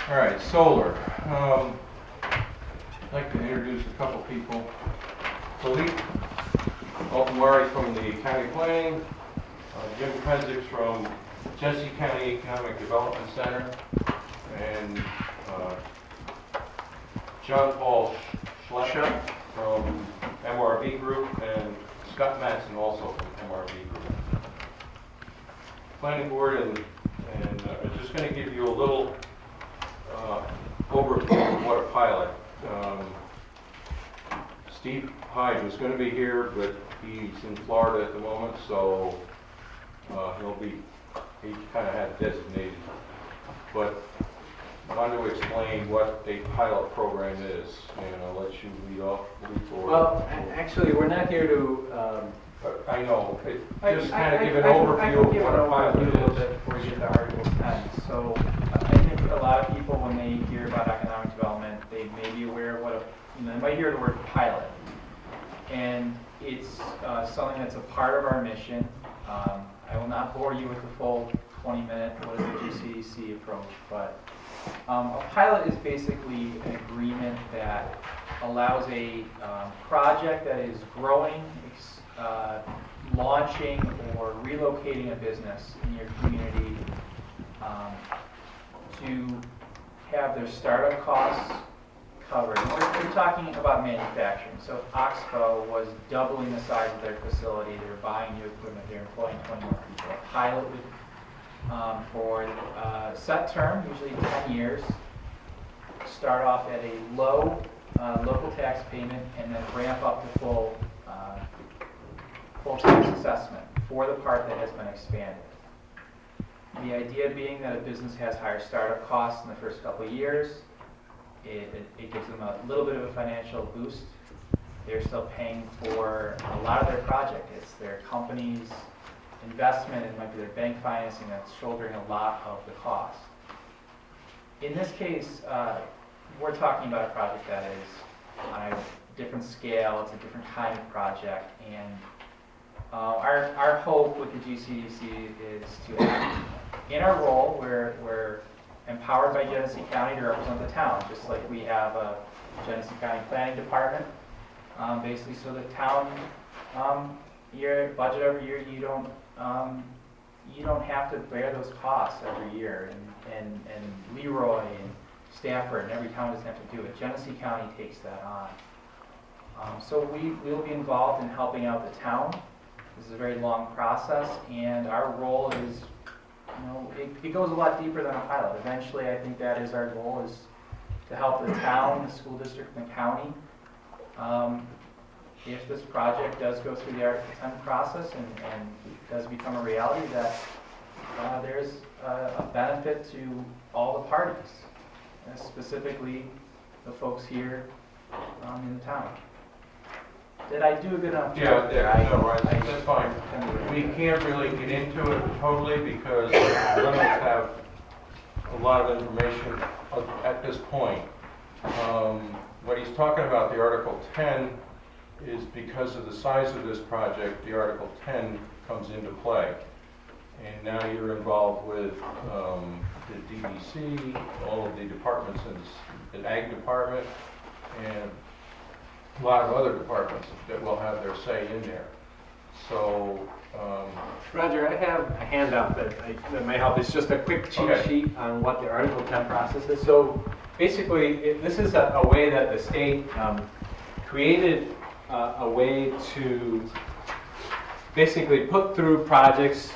All right, solar. I'd like to introduce a couple people. Philippe Altamari from the County Planning, Jim Penzick from GENESEE County Economic Development Center, and John Paul Schlepp from MRB Group, and Scott Matson also from MRB Group. Planning Board, and I'm just going to give you a little overview of what a pilot. Steve Hyde was going to be here, but he's in Florida at the moment, so he kind of had designated. But I wanted to explain what a pilot program is, and I'll let you lead forward. Well, actually, we're not here to. I know. Just kind of give an overview of what a pilot is. A little bit before we get to Article 10. So I think a lot of people, when they hear about economic development, they may be aware of what they might hear the word pilot. And it's something that's a part of our mission. I will not bore you with the full 20-minute what is the GCDC approach, but a pilot is basically an agreement that allows a project that is growing, launching, or relocating a business in your community to have their startup costs covered. We're talking about manufacturing. So if Oxbow was doubling the size of their facility, they were buying new equipment, they're employing 20 more people. A pilot would, for a set term, usually 10 years, start off at a low local tax payment and then ramp up to full tax assessment for the part that has been expanded. The idea being that a business has higher startup costs in the first couple of years. It gives them a little bit of a financial boost. They're still paying for a lot of their project. It's their company's investment, it might be their bank financing that's shouldering a lot of the cost. In this case, we're talking about a project that is on a different scale, it's a different kind of project, and our hope with the GCDC is to act in our role. We're empowered by Genesee County to represent the town, just like we have a Genesee County Planning Department. Basically, so the town, your budget every year, you don't have to bear those costs every year, and Leroy and Stafford and every town doesn't have to do it. Genesee County takes that on. So we will be involved in helping out the town. This is a very long process, and our role is, it goes a lot deeper than a pilot. Eventually, I think that is our goal, is to help the town, the school district, and the county. If this project does go through the Article 10 process and does become a reality, that there's a benefit to all the parties, specifically the folks here in the town. Did I do a good enough job there? That's fine. We can't really get into it totally because none of us have a lot of information at this point. What he's talking about, the Article 10, is because of the size of this project, the Article 10 comes into play. And now you're involved with the DEC, all of the departments in the Ag Department, and a lot of other departments that will have their say in there. So, Roger, I have a handout that might help. It's just a quick cheat sheet on what the Article 10 process is. So basically, this is a way that the state created a way to basically put through projects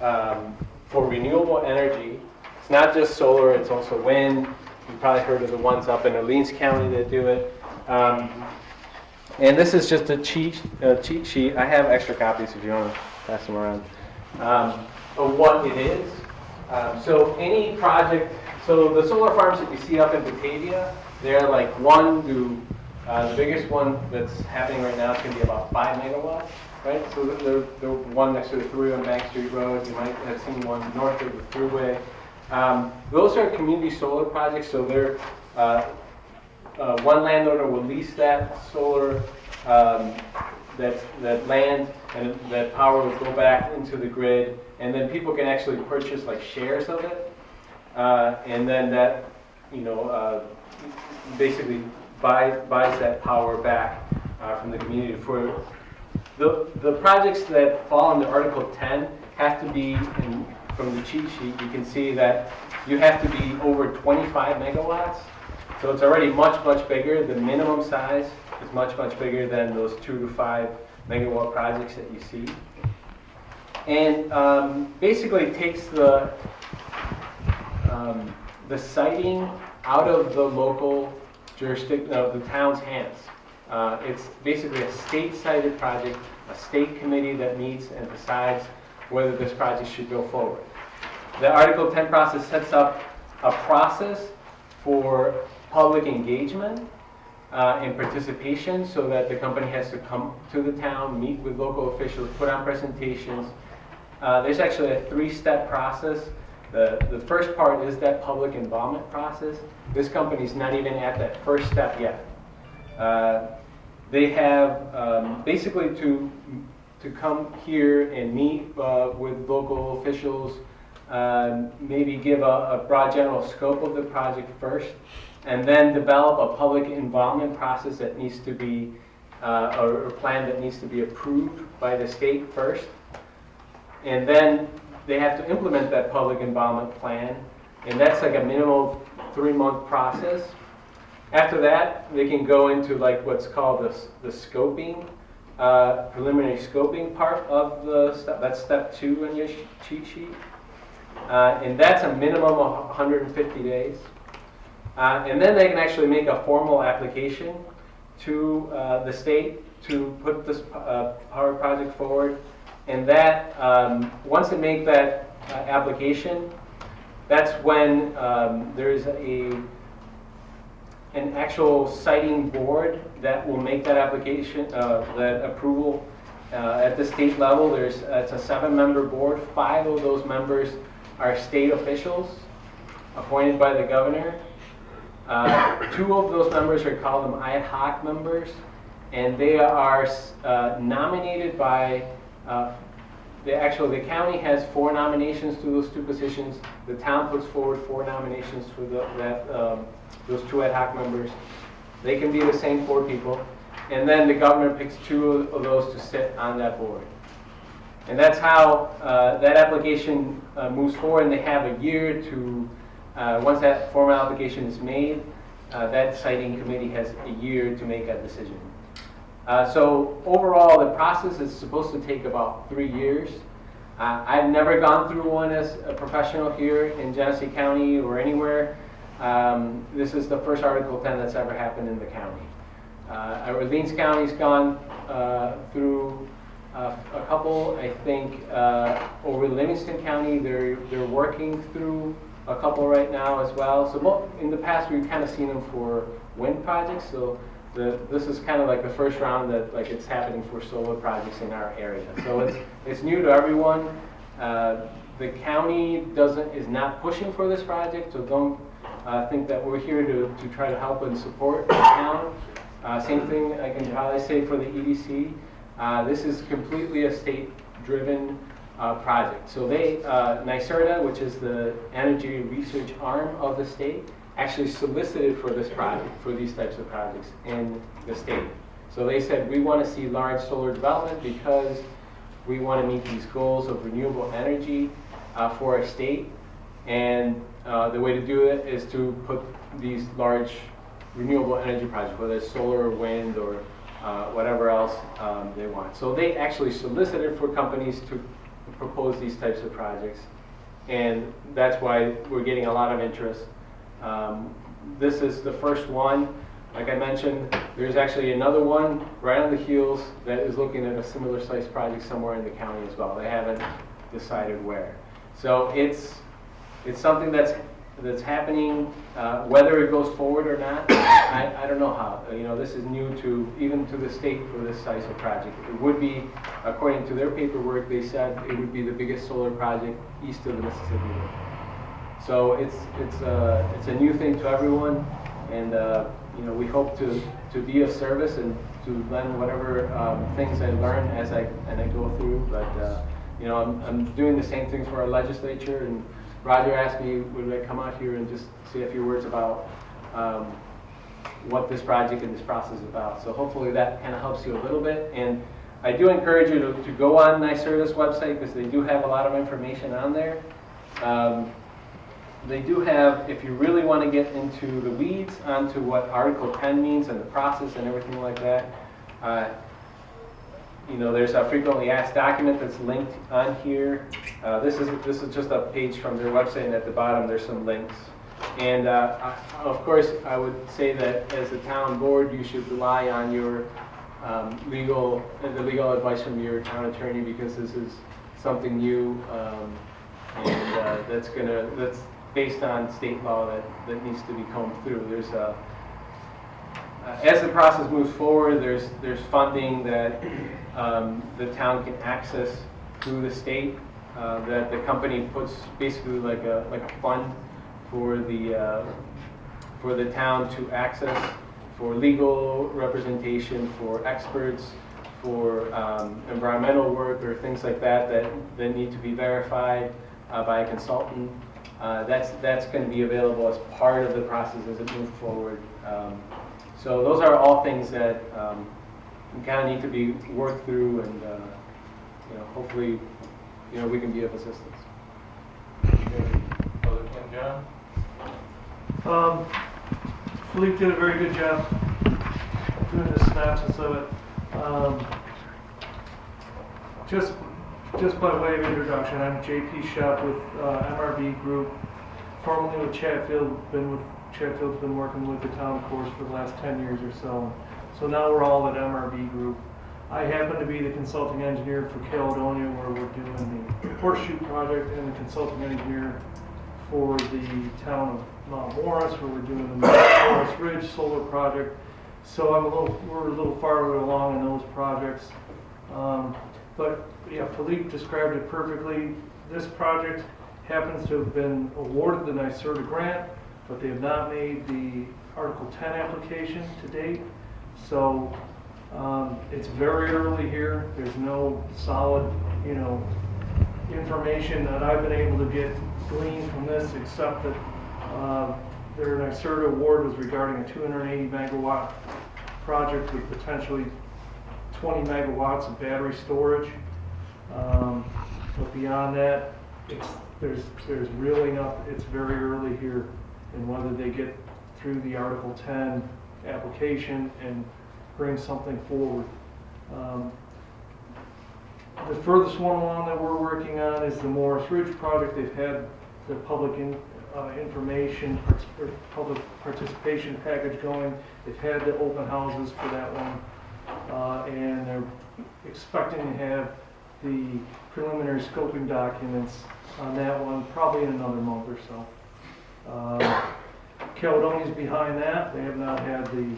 for renewable energy. It's not just solar, it's also wind. You've probably heard of the ones up in Orleans County that do it. And this is just a cheat sheet. I have extra copies if you want to pass them around, of what it is. So any project, so the solar farms that you see up in Batavia, they're like the biggest one that's happening right now is going to be about 5 megawatts, right? So the one next to the Thruway on Bank Street Road, you might have seen one north of the Thruway. Those are community solar projects, so they're one landowner will lease that solar, that land, and that power will go back into the grid, and then people can actually purchase like shares of it, and then that basically buys that power back from the community. For the projects that fall under Article 10 have to be, from the cheat sheet, you can see that you have to be over 25 megawatts. So it's already much, much bigger. The minimum size is much, much bigger than those 2 to 5 megawatt projects that you see. And basically takes the siting out of the local jurisdiction, the town's hands. It's basically a state-sited project, a state committee that meets and decides whether this project should go forward. The Article 10 process sets up a process for public engagement and participation, so that the company has to come to the town, meet with local officials, put on presentations. There's actually a 3-step process. The first part is that public involvement process. This company's not even at that first step yet. They have basically to come here and meet with local officials, maybe give a broad general scope of the project first, and then develop a public involvement process that needs to be, or a plan that needs to be approved by the state first. And then they have to implement that public involvement plan, and that's like a minimum 3-month process. After that, they can go into like what's called the scoping, preliminary scoping part of the step. That's step 2 in your cheat sheet. And that's a minimum of 150 days. And then they can actually make a formal application to the state to put this power project forward. And that, once they make that application, that's when there's an actual siting board that will make that application, that approval at the state level. It's a 7-member board. 5 of those members are state officials appointed by the governor. 2 of those members are called them ad hoc members, and they are nominated by the county has 4 nominations to those 2 positions. The town puts forward 4 nominations for those 2 ad hoc members. They can be the same 4 people, and then the governor picks 2 of those to sit on that board. And that's how that application moves forward, and they have a year to, once that formal application is made, that siting committee has a year to make a decision. So overall, the process is supposed to take about 3 years. I've never gone through one as a professional here in Genesee County or anywhere. This is the first Article 10 that's ever happened in the county. Orleans County's gone through a couple. I think over Livingston County, they're working through a couple right now as well. So in the past, we've kind of seen them for wind projects. So this is kind of like the first round that it's happening for solar projects in our area. So it's new to everyone. The county is not pushing for this project, so don't think that we're here to try to help and support the town. Same thing I can probably say for the EDC. This is completely a state-driven project. So NYSERDA, which is the energy research arm of the state, actually solicited for this project, for these types of projects in the state. So they said, we want to see large solar development because we want to meet these goals of renewable energy for our state. And the way to do it is to put these large renewable energy projects, whether it's solar or wind or whatever else they want. So they actually solicited for companies to propose these types of projects. And that's why we're getting a lot of interest. This is the first one. Like I mentioned, there's actually another one right on the heels that is looking at a similar size project somewhere in the county as well. They haven't decided where. So it's something that's happening. Whether it goes forward or not, I don't know how. This is new even to the state for this size of project. It would be, according to their paperwork, they said it would be the biggest solar project east of the Mississippi River. So it's a new thing to everyone, and we hope to be of service and to lend whatever things I learn as I go through. But I'm doing the same thing for our legislature, and Roger asked me, would I come out here and just say a few words about what this project and this process is about. So hopefully that kind of helps you a little bit. And I do encourage you to go on NYSERDA's website because they do have a lot of information on there. They do have, if you really want to get into the weeds, onto what Article 10 means and the process and everything like that, you know, there's a frequently asked document that's linked on here. This is just a page from their website, and at the bottom there's some links. And of course, I would say that as a town board, you should rely on your legal advice from your town attorney because this is something new, and that's based on state law that needs to be combed through. There's as the process moves forward, there's funding that the town can access through the state that the company puts basically like a fund for the town to access for legal representation, for experts, for environmental work or things like that need to be verified by a consultant. That's going to be available as part of the process as it moves forward. So those are all things that kind of need to be worked through, and you know, hopefully, you know, we can be of assistance. Other than John? Philippe did a very good job doing the synopsis of it. Just by way of introduction, I'm JP Shop with MRB Group, formerly with Chatfield. Chatfield's been working with the town, of course, for the last 10 years or so. So now we're all at MRB Group. I happen to be the consulting engineer for Caledonia, where we're doing the Horseshoe project, and the consulting engineer for the town of Mount Morris, where we're doing the Morris Ridge solar project. So we're a little farther along in those projects. But yeah, Philippe described it perfectly. This project happens to have been awarded the NYSERDA grant, but they have not made the Article 10 application to date. So it's very early here. There's no solid, you know, information that I've been able to get gleaned from this, except that their NYSERDA award was regarding a 280 megawatt project with potentially 20 megawatts of battery storage. But beyond that, there's really nothing. It's very early here, and whether they get through the Article 10 application and bring something forward. The furthest one along that we're working on is the Morris Ridge project. They've had the public information or public participation package going. They've had the open houses for that one, and they're expecting to have the preliminary scoping documents on that one probably in another month or so. Caledonia's behind that. They have not had the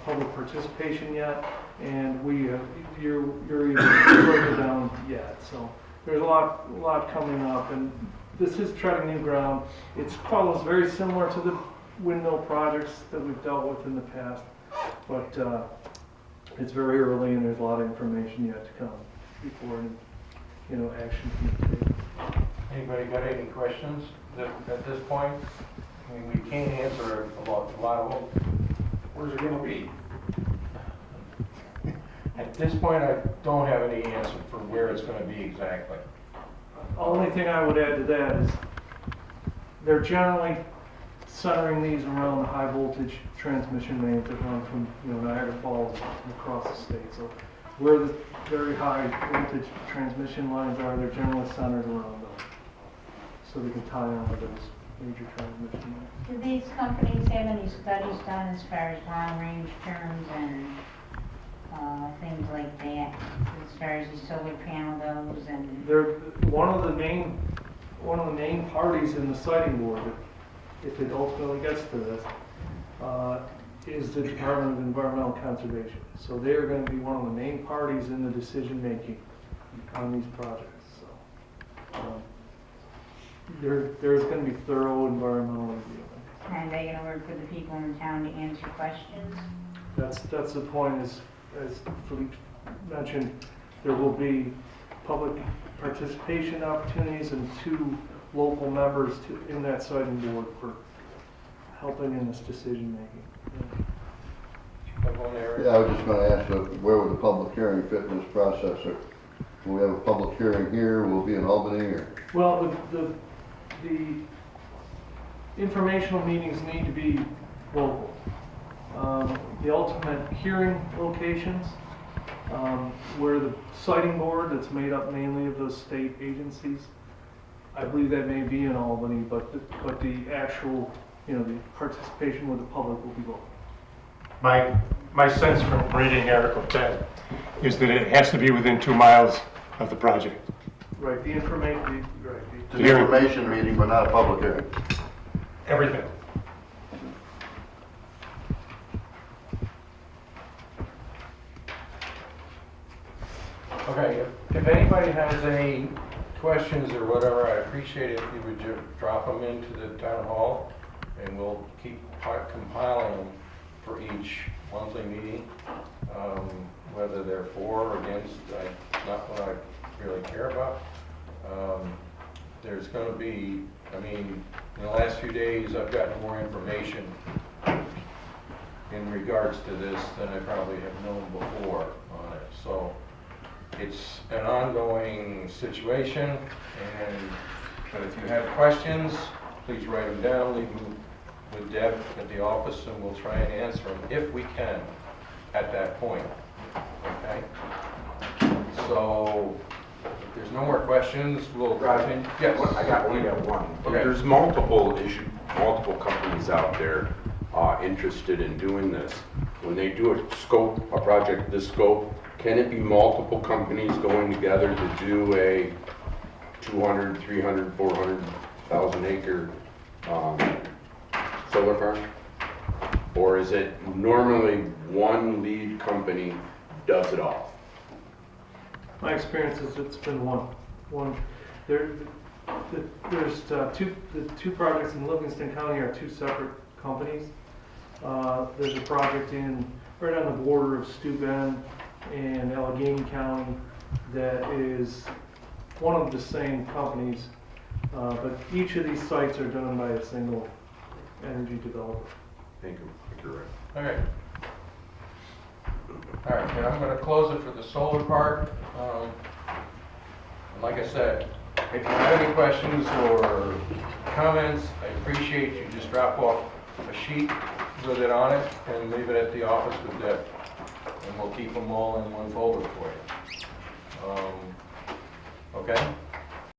public participation yet, and you're even further down yet. So there's a lot coming up, and this is treading new ground. It follows very similar to the windmill projects that we've dealt with in the past, but it's very early, and there's a lot of information yet to come before any, you know, action can be taken. Anybody got any questions at this point? I mean, we can't answer a lot of them. Where's it going to be? At this point, I don't have any answer for where it's going to be exactly. Only thing I would add to that is they're generally centering these around the high voltage transmission mains that run from, you know, Niagara Falls across the state. So where the very high voltage transmission lines are, they're generally centered around those, so they can tie on to those major transmission lines. Do these companies have any studies done as far as long range terms and things like that, as far as the solar panel goes? And they're one of the main parties in the siting board, if it ultimately gets to this, is the Department of Environmental Conservation. So they are going to be one of the main parties in the decision making on these projects. So there's going to be thorough environmental review. are they going to work with the people in town to answer questions? That's the point. As Philippe mentioned, there will be public participation opportunities and 2 local members in that siting board for helping in this decision making. Have one, Eric? Yeah, I was just gonna ask, where would the public hearing fit in this process? Or will we have a public hearing here, will it be in Albany, or? Well, the informational meetings need to be local. The ultimate hearing locations, where the siting board that's made up mainly of those state agencies, I believe that may be in Albany, but the actual, the participation with the public will be local. My sense from reading Article 10 is that it has to be within 2 miles of the project. Right, the information, It's an information meeting, but not a public hearing. Everything. Okay, if anybody has any questions or whatever, I'd appreciate it if you would drop them into the town hall, and we'll keep compiling them for each monthly meeting. Whether they're for or against, not what I really care about. There's going to be, in the last few days, I've gotten more information in regards to this than I probably have known before on it. So it's an ongoing situation, but if you have questions, please write them down, leave them with Deb at the office, and we'll try and answer them if we can at that point. Okay? So if there's no more questions, we'll continue. Yes. I got one. Okay. There's multiple companies out there interested in doing this. When they do a project this scope, can it be multiple companies going together to do a 200, 300, 400,000 acre solar farm? Or is it normally one lead company does it all? My experience is it's been one. There's the two projects in Livingston County are two separate companies. There's a project right on the border of Steuben and Allegheny County that is one of the same companies, but each of these sites are done by a single energy developer. Thank you. You're right. All right. All right, and I'm going to close it for the solar part. And like I said, if you have any questions or comments, I appreciate you just drop off a sheet with it on it and leave it at the office with Deb. And we'll keep them all in one folder for you. Okay?